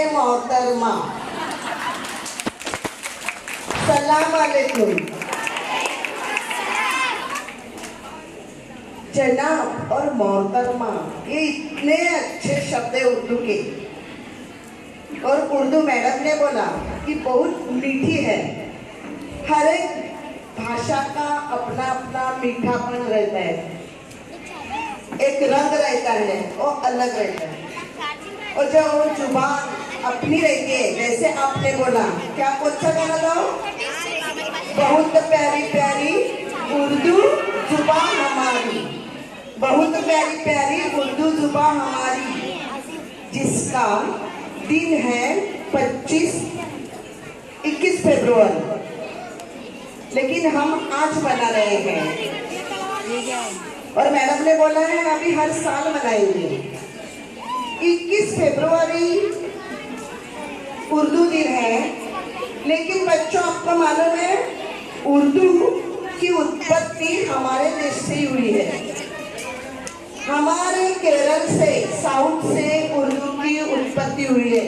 मोहतरमा, सलाम अलैकुम। जनाब और मोहतरमा ये इतने अच्छे शब्द है उर्दू के, और उर्दू मैडम ने बोला कि बहुत मीठी है। हर एक भाषा का अपना अपना मीठापन रहता है, एक रंग रहता है और अलग रहता है। और जब वो जुबान अपनी रहती है, जैसे आपने बोला, क्या कौन सा गाना गाओ? बहुत प्यारी प्यारी उर्दू जुबान हमारी, बहुत प्यारी प्यारी उर्दू जुबान हमारी, जिसका दिन है 21 फरवरी, लेकिन हम आज मना रहे हैं। और मैडम ने बोला है अभी हर साल मनाएंगे। 21 फरवरी उर्दू दिन है, लेकिन बच्चों आपको मालूम है उर्दू की उत्पत्ति हमारे देश से हुई है। हमारे केरल से, साउथ से उर्दू की उत्पत्ति हुई है।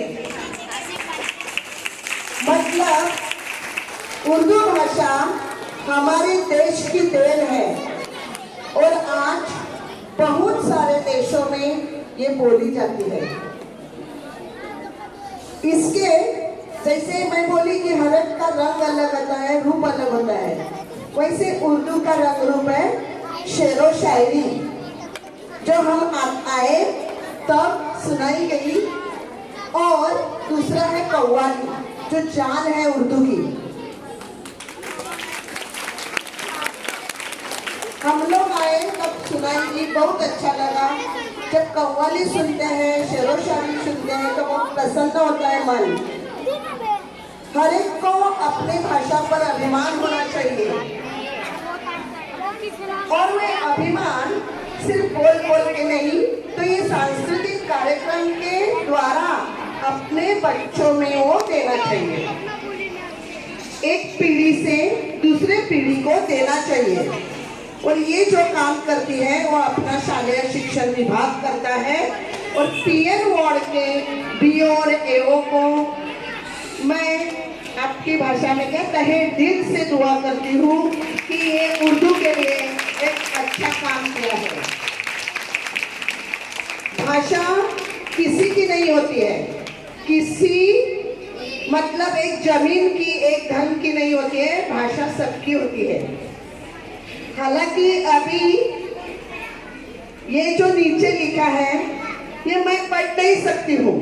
मतलब उर्दू भाषा हमारे देश की देन है, और आज बहुत सारे देशों में ये बोली जाती है। इसके जैसे मैं बोली कि हर एक का रंग अलग होता है, रूप अलग होता है, वैसे उर्दू का रंग रूप है शेरो शायरी, जो हम आए तब सुनाई गई, और दूसरा है कव्वाली, जो जान है उर्दू की। हम लोग आए तब सुनाई, बहुत अच्छा लगा। जब कव्वाली सुनते हैं, शेरो शायरी सुनते हैं तो बहुत प्रसन्न होता है मन। हर एक को अपनी भाषा पर अभिमान होना चाहिए, और वे अभिमान सिर्फ बोल बोल के नहीं, तो ये सांस्कृतिक कार्यक्रम के द्वारा अपने बच्चों में वो देना चाहिए। एक पीढ़ी से दूसरे पीढ़ी को देना चाहिए। और ये जो काम करती है वो अपना शालेय शिक्षण विभाग करता है। और पीएन वार्ड के बीओ और एओ को मैं आपकी भाषा में क्या तहे दिल से दुआ करती हूँ कि ये उर्दू के लिए एक अच्छा काम किया है। भाषा किसी की नहीं होती है, किसी मतलब एक जमीन की, एक धन की नहीं होती है, भाषा सबकी होती है। हालांकि अभी ये जो नीचे लिखा है ये मैं पढ़ नहीं सकती हूँ,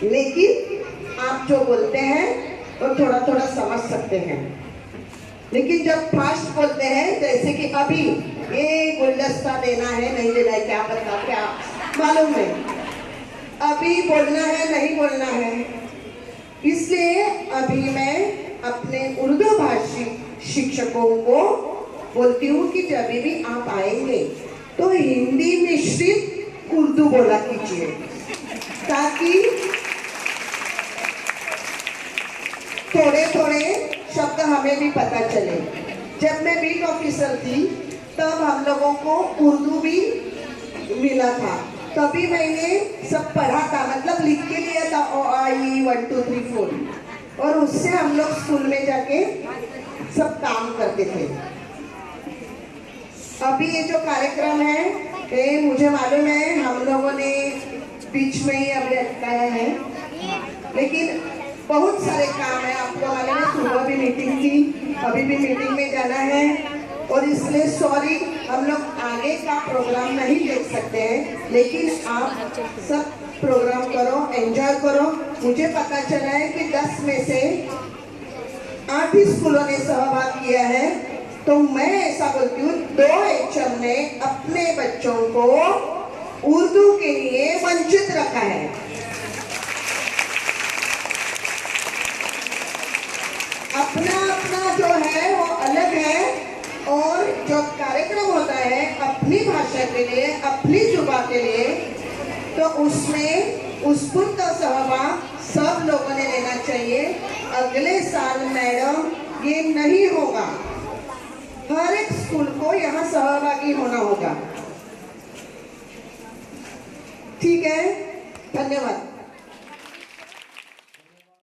लेकिन आप जो बोलते हैं वो थोड़ा थोड़ा समझ सकते हैं। लेकिन जब फास्ट बोलते हैं, जैसे कि अभी ये गुलदस्ता देना है नहीं देना है, क्या पता, क्या मालूम है, अभी बोलना है नहीं बोलना है। इसलिए अभी मैं अपने उर्दू भाषी शिक्षकों को बोलती हूँ कि जब भी आप आएंगे तो हिंदी मिश्रित उर्दू बोला कीजिए, ताकि थोड़े थोड़े शब्द हमें भी पता चले। जब मैं बीट ऑफिसर थी तब हम लोगों को उर्दू भी मिला था, तभी मैंने सब पढ़ा था, मतलब लिख के लिया था ओ आ ई 1 2 3 4, और उससे हम लोग स्कूल में जाके सब काम करते थे। अभी ये जो कार्यक्रम है ये मुझे मालूम है हम लोगों ने बीच में ही अभी अटकाया है, लेकिन बहुत सारे काम है। आपको मालूम है सुबह भी मीटिंग थी, अभी भी मीटिंग में जाना है, और इसलिए सॉरी हम लोग आगे का प्रोग्राम नहीं देख सकते हैं, लेकिन आप सब प्रोग्राम करो, एंजॉय करो। मुझे पता चला है कि 10 में से 8 ही स्कूलों ने सहभाग किया है, तो मैं ऐसा बोलती हूँ 2 HM ने अपने बच्चों को उर्दू के लिए वंचित रखा है। अपना अपना जो है वो अलग है, और जो कार्यक्रम होता है अपनी भाषा के लिए, अपनी जुबान के लिए, तो उसमें उत्स्फूर्त सहभाग सब लोगों ने लेना चाहिए। अगले साल मैडम ये नहीं होगा, हर एक स्कूल को यहाँ सहभागी होना होगा। ठीक है, धन्यवाद।